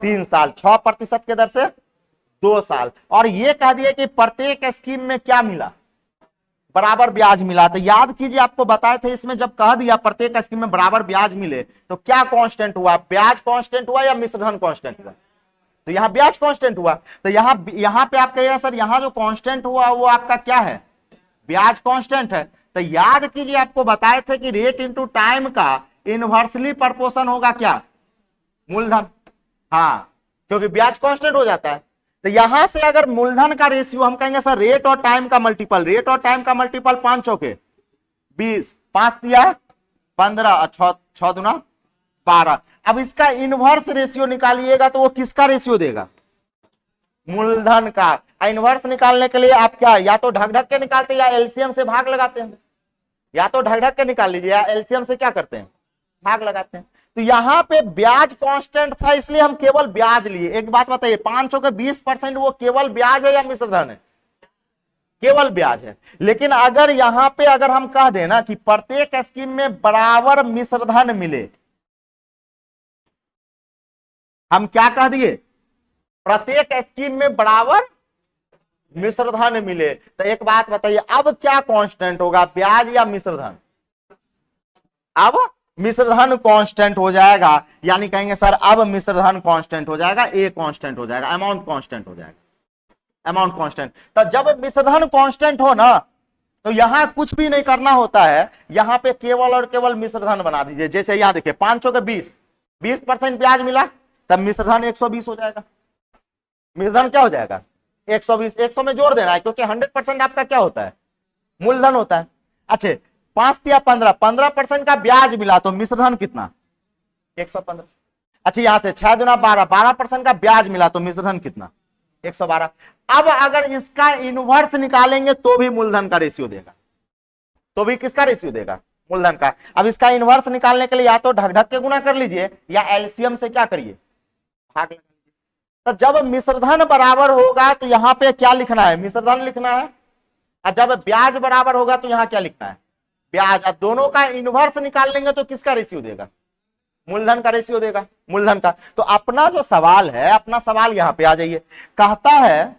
3 साल, 6% के दर से 2 साल। और ये कह दिए कि प्रत्येक स्कीम में क्या मिला, बराबर ब्याज मिला। तो याद कीजिए, आपको बताए थे इसमें जब कह दिया प्रत्येक स्कीम में बराबर ब्याज मिले तो क्या कांस्टेंट हुआ, ब्याज कांस्टेंट हुआ या मिश्रधन कांस्टेंट हुआ? तो यहां ब्याज कांस्टेंट हुआ। तो यहां पे आप कहिएगा सर यहां जो कांस्टेंट हुआ वो आपका क्या है, ब्याज कांस्टेंट है। तो याद कीजिए, आपको बताए थे कि रेट इनटू टाइम का इनवर्सली प्रोपोर्शन होगा क्या, मूलधन। हाँ, क्योंकि ब्याज कांस्टेंट हो जाता है। तो यहां से अगर मूलधन का रेशियो हम कहेंगे सर रेट और टाइम का मल्टीपल, रेट और टाइम का मल्टीपल 5 चौके 20, 5 दिया 15, 6 दूना 12। अब इसका इनवर्स रेशियो निकालिएगा तो वो किसका रेशियो देगा, मूलधन का। इनवर्स निकालने के लिए आप क्या, या तो ढक ढक के निकालते हैं या एलसीएम से भाग लगाते हैं, या तो ढक ढक के निकाल लीजिए या एलसीएम से क्या करते हैं, भाग लगाते हैं। तो यहां पे ब्याज कांस्टेंट था इसलिए हम केवल ब्याज लिए। एक बात बताइए, 5 के 20% वो केवल ब्याज है या मिश्रधन है, केवल ब्याज है। लेकिन अगर यहां पे अगर हम कह देना कि प्रत्येक स्कीम में बराबर मिश्रधन मिले, हम क्या कह दिए, प्रत्येक स्कीम में बराबर मिश्रधन मिले। तो एक बात बताइए, अब क्या कांस्टेंट होगा, ब्याज या मिश्रधन? अब मिश्रधन कांस्टेंट हो जाएगा, यानी कहेंगे सर अब मिश्रधन कांस्टेंट हो जाएगा, ए कांस्टेंट हो जाएगा, अमाउंट कांस्टेंट हो जाएगा, अमाउंट कांस्टेंट। तो जब मिश्रधन कांस्टेंट हो ना तो यहां कुछ भी नहीं करना होता है, यहां पे केवल और केवल मिश्रधन बना दीजिए। जैसे यहां देखिए 5 के 20% ब्याज मिला, तब मिश्रधन 120 हो जाएगा। मिश्रधन क्या हो जाएगा, 120। 100 में जोड़ देना है क्योंकि 100% आपका क्या होता है, मूलधन होता है। अच्छा 5 या 15% का ब्याज मिला तो मिश्रधन कितना, 115। अच्छा यहां से 6 दूना 12% का ब्याज मिला तो मिश्रधन कितना, 112। अब अगर इसका इनवर्स निकालेंगे तो भी मूलधन का रेशियो देगा, तो भी किसका रेशियो देगा, मूलधन का। अब इसका इनवर्स निकालने के लिए या तो ढक ढक के गुना कर लीजिए या एलसीएम से क्या करिए, भाग लगा लीजिए। तो जब मिश्रधन बराबर होगा तो यहां पे क्या लिखना है, मिश्रधन लिखना है। और जब ब्याज बराबर होगा तो यहां क्या लिखना है, ब्याज। और दोनों का इनवर्स निकाल लेंगे तो किसका रेशियो देगा, मूलधन का रेशियो देगा, मूलधन का। तो अपना जो सवाल है, अपना सवाल यहां पे आ जाइए। कहता है,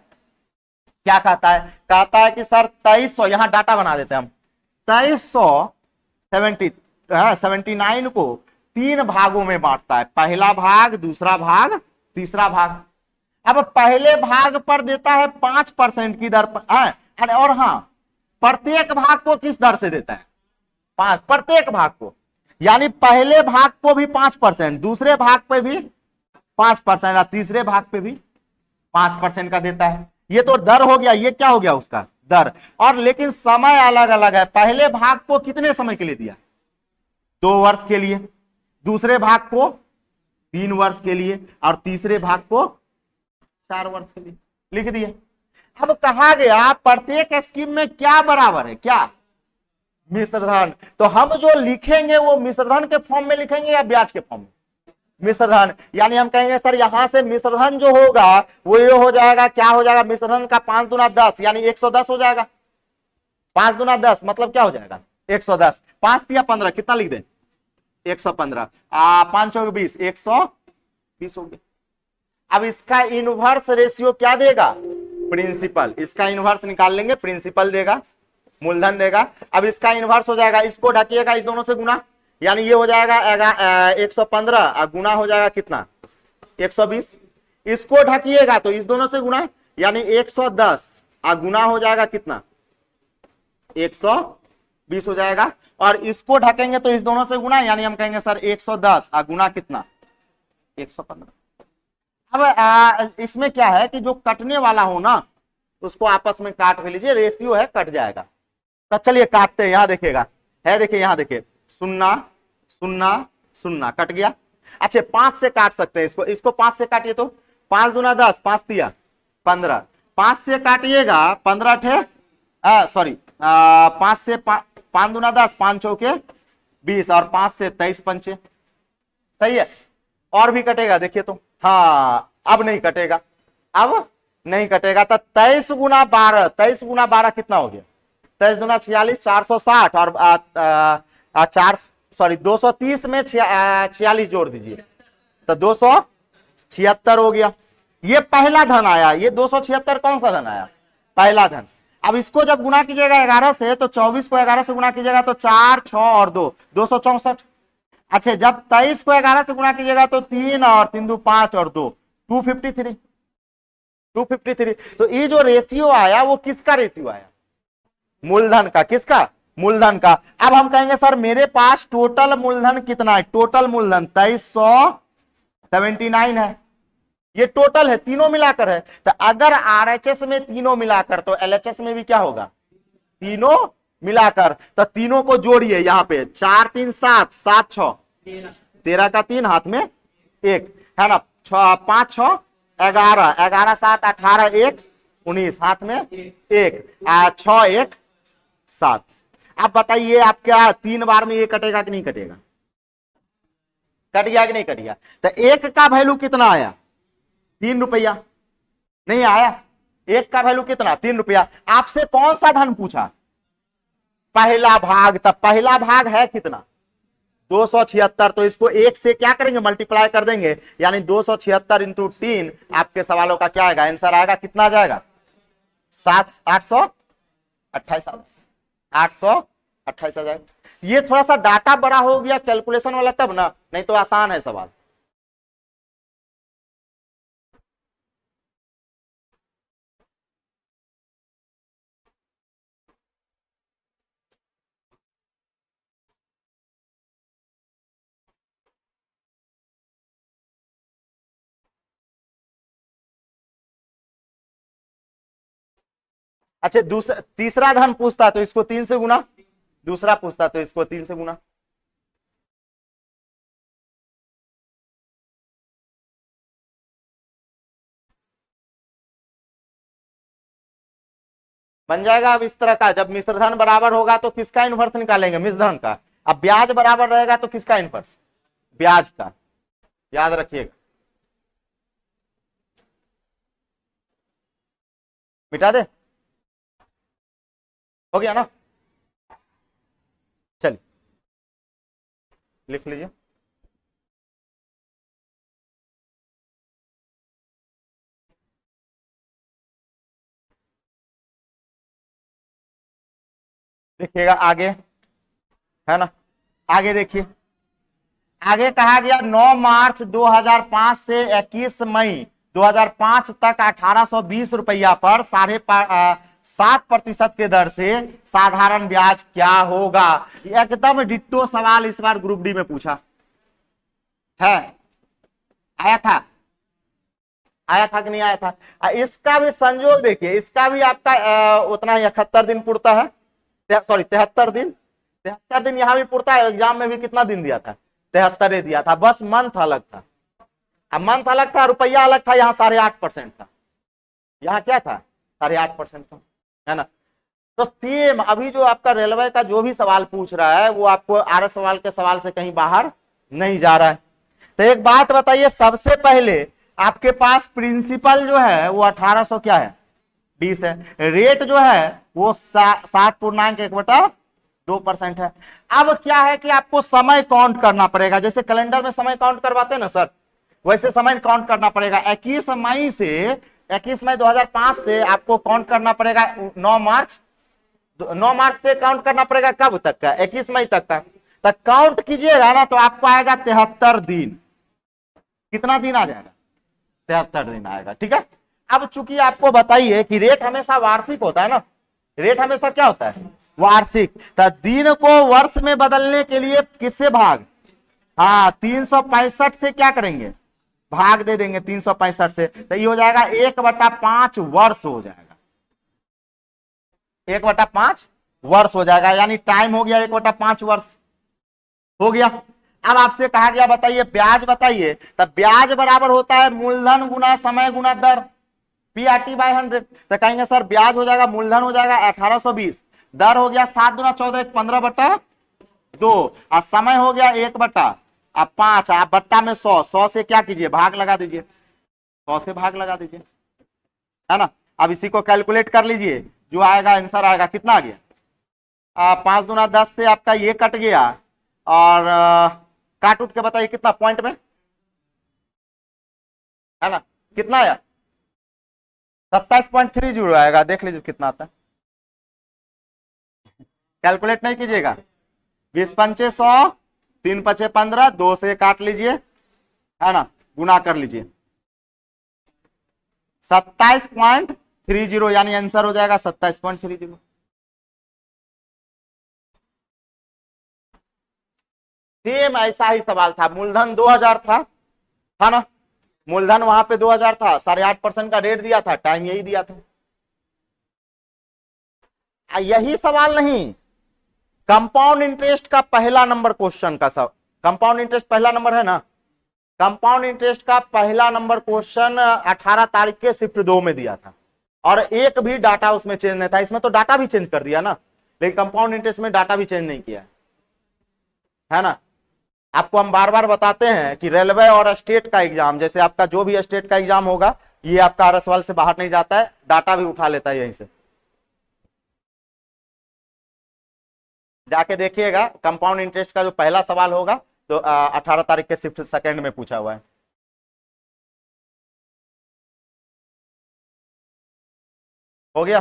क्या कहता है, कहता है कि सर 2300, यहां डाटा बना देते हैं हम, 2379 को 3 भागों में बांटता है, पहला भाग, दूसरा भाग, तीसरा भाग। अब पहले भाग पर देता है 5% की दर पर, और हाँ प्रत्येक भाग को किस दर से देता है, 5, प्रत्येक भाग को। यानी पहले भाग को भी 5%, दूसरे भाग पे भी 5% और तीसरे भाग पे भी 5% का देता है। ये तो दर हो गया, ये क्या हो गया उसका दर। और लेकिन समय अलग अलग है, पहले भाग को कितने समय के लिए दिया, 2 वर्ष के लिए, दूसरे भाग को 3 वर्ष के लिए, और तीसरे भाग को 4 वर्ष के लिए, लिख दिए। अब कहा गया प्रत्येक स्कीम में क्या बराबर है, क्या, मिश्रधन। तो हम जो लिखेंगे वो मिश्रधन के फॉर्म में लिखेंगे या ब्याज के फॉर्म में, मिश्रधन। यानी हम कहेंगे सर यहां से मिश्रधन जो होगा वो ये हो जाएगा, क्या हो जाएगा, मिश्रधन का 5 दूना 10 यानी 110 हो जाएगा। 5 दूना 10 मतलब क्या हो जाएगा, 110। 5 या 15 कितना लिख दें, 115। 5 चौके 20, 120 हो गया। अब इसका इनवर्स रेशियो क्या देगा, प्रिंसिपल। इसका इनवर्स निकाल लेंगे, प्रिंसिपल देगा, मूलधन देगा। अब इसका इनवर्स हो जाएगा, इसको ढकिएगा इस दोनों से गुना, यानी ये हो जाएगा 115 और गुना हो जाएगा कितना, 120। इसको ढकिएगा तो इस दोनों से गुना, यानी 110 और गुना हो जाएगा कितना, 120 हो जाएगा। और इसको ढकेंगे तो इस दोनों से गुना, यानी हम कहेंगे सर 110 और गुना कितना, 115। अब इसमें क्या है कि जो कटने वाला हो ना उसको आपस में काट भी लीजिए, रेशियो है कट जाएगा। तो चलिए काटते हैं, यहां देखिएगा, है देखिए यहां देखिए, 0 0 0 कट गया। अच्छा 5 से काट सकते हैं इसको 5 से काटिए तो 5 दूना 10, 5 तिया 15। 5 से काटिएगा 15 ठे, सॉरी 5 से 5 दूना 10, 5 चौके 20 और 5 से 23 पंचे, सही है। और भी कटेगा देखिए तो, हाँ अब नहीं कटेगा, अब नहीं कटेगा। तो 23 गुना 12, 23 गुना 12 कितना हो गया, 23 दूना 46, 460 और 4 सॉरी 230 में 46 जोड़ दीजिए तो 276 हो गया। ये पहला धन आया, ये 276 कौन सा धन आया? पहला धन। अब इसको जब गुना कीजिएगा 11 से तो 24 को 11 से गुना कीजिएगा तो 4 6 और 2 264। अच्छा जब 23 को 11 से गुना कीजिएगा तो 3 और 3 2 5 और 2 253 253। तो ये जो रेशियो आया वो किसका रेशियो आया? मूलधन का। किसका? मूलधन का। अब हम कहेंगे सर मेरे पास टोटल मूलधन कितना है? टोटल मूलधन 2379 है, ये टोटल है, तीनों मिलाकर है। तो अगर आरएचएस में तीनों मिलाकर तो एलएचएस में भी क्या होगा? तीनों मिलाकर। तो तीनों को जोड़िए यहां पे 4 3 7 7 6 13 का 3 हाथ में 1 है ना, 5 6 11 11 7 18 1 19 हाथ में 1 6 1 7। आप बताइए आप क्या 3 बार में ये कटेगा कि नहीं कटेगा? कट गया कि नहीं कट गया? तो एक का वैल्यू कितना आया? 3 रुपया। नहीं आया? एक का वैल्यू कितना? 3 रुपया। आपसे कौन सा धन पूछा? पहला भाग। तब पहला भाग है कितना? 276। तो इसको एक से क्या करेंगे? मल्टीप्लाई कर देंगे, यानी 276 इंटू 3। आपके सवालों का क्या आएगा? आंसर आएगा कितना आ जाएगा? 828 828 आ जाएगा। ये थोड़ा सा डाटा बड़ा हो गया कैलकुलेशन वाला तब ना, नहीं तो आसान है सवाल। अच्छा दूसरा तीसरा धन पूछता तो इसको 3 से गुना, दूसरा पूछता तो इसको 3 से गुना। बन जाएगा। अब इस तरह का जब मिश्रधन बराबर होगा तो किसका इनवर्स निकालेंगे? मिश्रधन का। अब ब्याज बराबर रहेगा तो किसका इनवर्स? ब्याज का। याद रखिएगा। मिटा दे, हो गया ना? चलिए लिख लीजिए। देखिएगा आगे, है ना? आगे देखिए, आगे कहा गया 9 मार्च 2005 से 21 मई 2005 तक 1820 रुपया पर 7.5% के दर से साधारण ब्याज क्या होगा? एकदम डिट्टो सवाल इस बार ग्रुप डी में पूछा है। आया था? आया था कि नहीं आया था? इसका भी संयोग देखिए, इसका भी आपका उतना ही 71 दिन पुरता है, सॉरी 73 दिन। 73 दिन यहां भी पुरता है। एग्जाम में भी कितना दिन दिया था? 73 दिया था, बस मंथ अलग था। अब मंथ अलग था, रुपया अलग था। यहाँ 8.5% था, यहाँ क्या था? 8.5% था, है ना? तो सेम अभी जो आपका रेलवे का जो भी सवाल पूछ रहा है वो आपको आर सवाल के सवाल से कहीं बाहर नहीं जा रहा है। तो एक बात बताइए, सबसे पहले आपके पास प्रिंसिपल जो है वो 1800 क्या है? 20 है। रेट जो है वो 7.1/2% है। अब क्या है कि आपको समय काउंट करना पड़ेगा। जैसे कैलेंडर में समय काउंट करवाते हैं ना सर, वैसे समय काउंट करना पड़ेगा। 21 मई 2005 से आपको काउंट करना पड़ेगा 9 मार्च से काउंट करना पड़ेगा कब तक का? 21 मई तक का। तक काउंट कीजिएगा ना तो आपको आएगा 73 दिन। कितना दिन आ जाएगा? 73 दिन आएगा। ठीक है। अब चूंकि आपको बताइए कि रेट हमेशा वार्षिक होता है ना, रेट हमेशा क्या होता है? वार्षिक। तो दिन को वर्ष में बदलने के लिए किससे भाग? हाँ 365 से क्या करेंगे? भाग दे देंगे 365 से। तो ये हो जाएगा 1/5 वर्ष हो जाएगा। 1/5 वर्ष हो जाएगा, यानी टाइम हो गया 1/5 वर्ष हो गया। अब आपसे कहा गया बताइए ब्याज बताइए। तब ब्याज बराबर होता है मूलधन गुना समय गुना दर, PRT/100। तो कहेंगे सर ब्याज हो जाएगा, मूलधन हो जाएगा 1820, दर हो गया 7 दूना 14 15/2 और समय हो गया 1/5। आप बट्टा में 100 से क्या कीजिए? भाग लगा दीजिए, 100 से भाग लगा दीजिए, है ना? अब इसी को कैलकुलेट कर लीजिए, जो आएगा आंसर आएगा कितना आ गया? 5 दूना 10 से आपका ये कट गया और काट उठ के बताइए कितना पॉइंट में, है ना, कितना आया? 27.30 आएगा। देख लीजिए कितना आता है, कैलकुलेट नहीं कीजिएगा। 20 पंचे 100, 3 पचे 15, 2 से काट लीजिए, है ना, गुना कर लीजिए। 27.30 यानी आंसर हो जाएगा 27.30। सेम ऐसा ही सवाल था, मूलधन 2000 था ना, मूलधन वहां पे 2000 था, 8.5% का रेट दिया था, टाइम यही दिया था। यही सवाल नहीं, कंपाउंड इंटरेस्ट का पहला नंबर क्वेश्चन का सब, कंपाउंड इंटरेस्ट पहला नंबर है ना, कंपाउंड इंटरेस्ट का पहला नंबर क्वेश्चन 18 तारीख के शिफ्ट 2 में दिया था, और एक भी डाटा उसमें चेंज नहीं था। इसमें तो डाटा भी चेंज कर दिया ना, लेकिन कंपाउंड इंटरेस्ट में डाटा भी चेंज नहीं किया है ना। आपको हम बार बार बताते हैं कि रेलवे और स्टेट का एग्जाम, जैसे आपका जो भी स्टेट का एग्जाम होगा, ये आपका RSवाल से बाहर नहीं जाता है, डाटा भी उठा लेता है यहीं से। जाके देखिएगा, कंपाउंड इंटरेस्ट का जो पहला सवाल होगा तो 18 तारीख के शिफ्ट सेकंड में पूछा हुआ है। हो गया,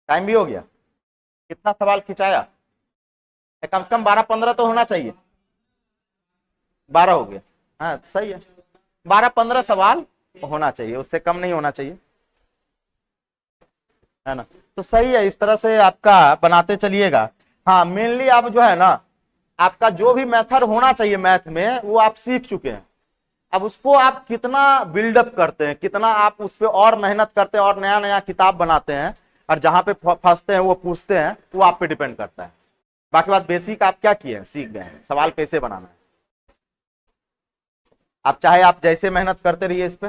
टाइम भी हो गया। कितना सवाल खिंचाया? कम से कम 12-15 तो होना चाहिए। 12 हो गया, हाँ तो सही है, 12-15 सवाल होना चाहिए, उससे कम नहीं होना चाहिए, है ना। तो सही है, इस तरह से आपका बनाते चलिएगा। हाँ मेनली आप जो है ना, आपका जो भी मेथड होना चाहिए मैथ में वो आप सीख चुके हैं। अब उसको आप कितना बिल्डअप करते हैं, कितना आप उस पर और मेहनत करते हैं और नया नया किताब बनाते हैं, और जहां पे फंसते हैं वो पूछते हैं, वो आप पे डिपेंड करता है। बाकी बात बेसिक आप क्या किए हैं, सीख गए हैं सवाल कैसे बनाना है। आप चाहे आप जैसे मेहनत करते रहिए इस पे,